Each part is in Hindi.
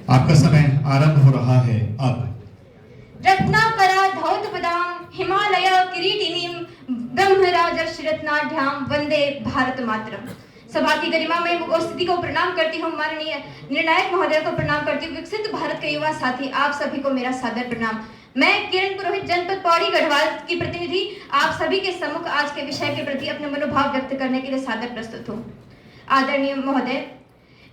आपका समय आरंभ हो रहा है अब। रत्नाकरा धौतपदां हिमालय किरीटिनीं ब्रह्मराजर्षिरत्नाढ्यां वंदे भारत मातरम। सभा की गरिमा में उपस्थिति को प्रणाम करती हूँ। माननीय निर्णायक महोदय को प्रणाम करती हूँ। विकसित भारत के युवा साथी आप सभी को मेरा सादर प्रणाम। मैं किरण पुरोहित, जनपद पौड़ी गढ़वाल की प्रतिनिधि, आप सभी के सम्मुख आज के विषय के प्रति अपने मनोभाव व्यक्त करने के लिए सादर प्रस्तुत हूँ। आदरणीय महोदय,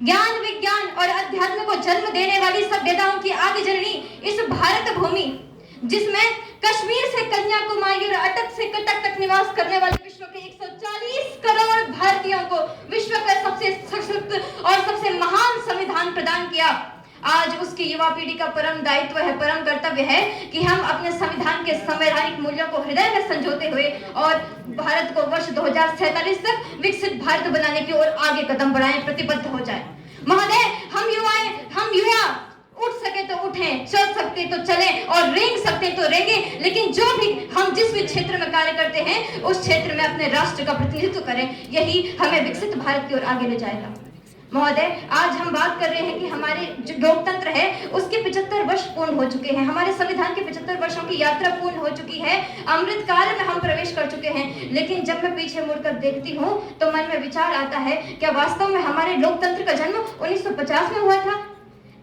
ज्ञान, विज्ञान और अध्यात्म को जन्म देने वाली सभ्यताओं की आदि जननी इस भारत भूमि, जिसमें कश्मीर से कन्याकुमारी और अटक से कटक तक निवास करने वाले विश्व के 140 करोड़ भारतीयों को विश्व का सबसे सशक्त और सबसे महान संविधान प्रदान किया। आज उसकी युवा पीढ़ी का परम दायित्व है, परम कर्तव्य है कि हम अपने संविधान के संवैधानिक मूल्यों को हृदय में संजोते हुए और भारत को वर्ष 2047 तक विकसित भारत बनाने की ओर आगे कदम बढ़ाएं, प्रतिबद्ध हो जाएं। महोदय, हम युवा उठ सके तो उठें, चल सकते तो चलें और रेंग सकते तो रेंगे, लेकिन जो भी हम जिस भी क्षेत्र में कार्य करते हैं उस क्षेत्र में अपने राष्ट्र का प्रतिनिधित्व करें। यही हमें विकसित भारत की ओर आगे ले जाएगा। महोदय, आज हम बात कर रहे हैं कि हमारे जो लोकतंत्र है उसके 75 वर्ष पूर्ण हो चुके हैं। हमारे संविधान के 75 वर्षों की यात्रा पूर्ण हो चुकी है। अमृत काल में हम प्रवेश कर चुके हैं। लेकिन जब मैं पीछे मुड़कर देखती हूँ तो मन में विचार आता है, क्या वास्तव में हमारे लोकतंत्र का जन्म 1950 में हुआ था?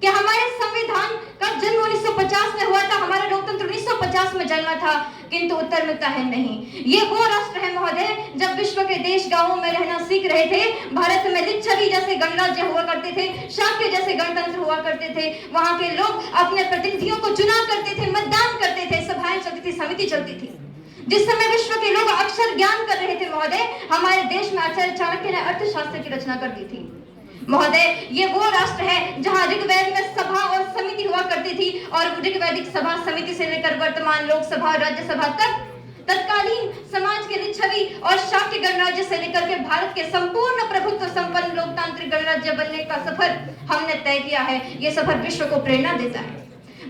क्या हमारे संविधान का जन्म 1950 में हुआ था? हमारा लोकतंत्र 1950 में जन्मा था? किंतु उत्तर मिलता है नहीं। ये वो राष्ट्र है महोदय, जब विश्व के देश गांवों में रहना सीख रहे थे, भारत में लिच्छवी जैसे गणराज्य हुआ करते थे, शाक्य जैसे गणतंत्र हुआ करते थे, वहां के लोग अपने प्रतिनिधियों को चुनाव करते थे, मतदान करते थे, सभाएं चलती थी, समिति चलती थी। जिस समय विश्व के लोग अक्षर ज्ञान कर रहे थे महोदय, हमारे देश में आचार्य चाणक्य ने अर्थशास्त्र की रचना कर दी थी। महोदय, ये वो राष्ट्र है जहां ऋग्वेद में सभा और समिति हुआ करती थी और ऋग्वैदिक सभा समिति से लेकर वर्तमान लोकसभा और राज्यसभा तक तत्कालीन समाज के लिच्छवी और शाक्य गणराज्य से लेकर के भारत के संपूर्ण प्रभुत्व संपन्न लोकतांत्रिक गणराज्य बनने का सफर हमने तय किया है। ये सफर विश्व को प्रेरणा देता है।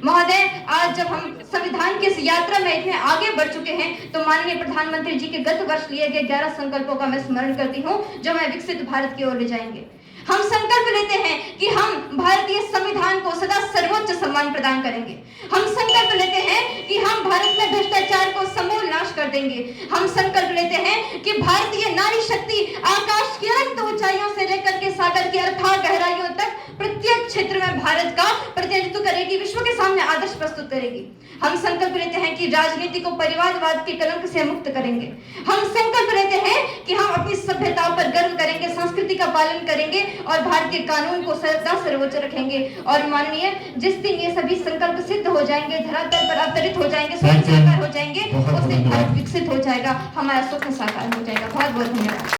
महोदय, आज जब हम संविधान की इस यात्रा में इतने आगे बढ़ चुके हैं तो माननीय प्रधानमंत्री जी के गत वर्ष लिए गए 11 संकल्पों का मैं स्मरण करती हूँ, जो हमें विकसित भारत की ओर ले जाएंगे। हम संकल्प लेते हैं कि हम भारतीय संविधान को सदा सर्वोच्च सम्मान प्रदान करेंगे। हम संकल्प लेते हैं कि हम भारत में भ्रष्टाचार को समूल नाश कर देंगे। हम संकल्प लेते हैं कि भारतीय नारी शक्ति आकाश की अनंत ऊंचाइयों से लेकर के सागर की अथाह गहराइयों तक प्रत्येक क्षेत्र में भारत का प्रतिनिधित्व करेगी, विश्व के सामने आदर्श प्रस्तुत करेगी। हम संकल्प लेते हैं कि राजनीति को परिवारवाद के कलंक से मुक्त करेंगे। हम संकल्प लेते हैं कि हम अपनी सभ्यताओं पर गर्व करेंगे, संस्कृति का पालन करेंगे और भारतीय कानून को सदा सर्वोच्च रखेंगे। और माननीय, जिस दिन ये सभी संकल्प सिद्ध हो जाएंगे, धरातल पर अवतरित हो जाएंगे, स्वयं साकार हो जाएंगे, उस दिन भारत विकसित हो जाएगा, हमारा स्वप्न साकार हो जाएगा। बहुत बहुत धन्यवाद।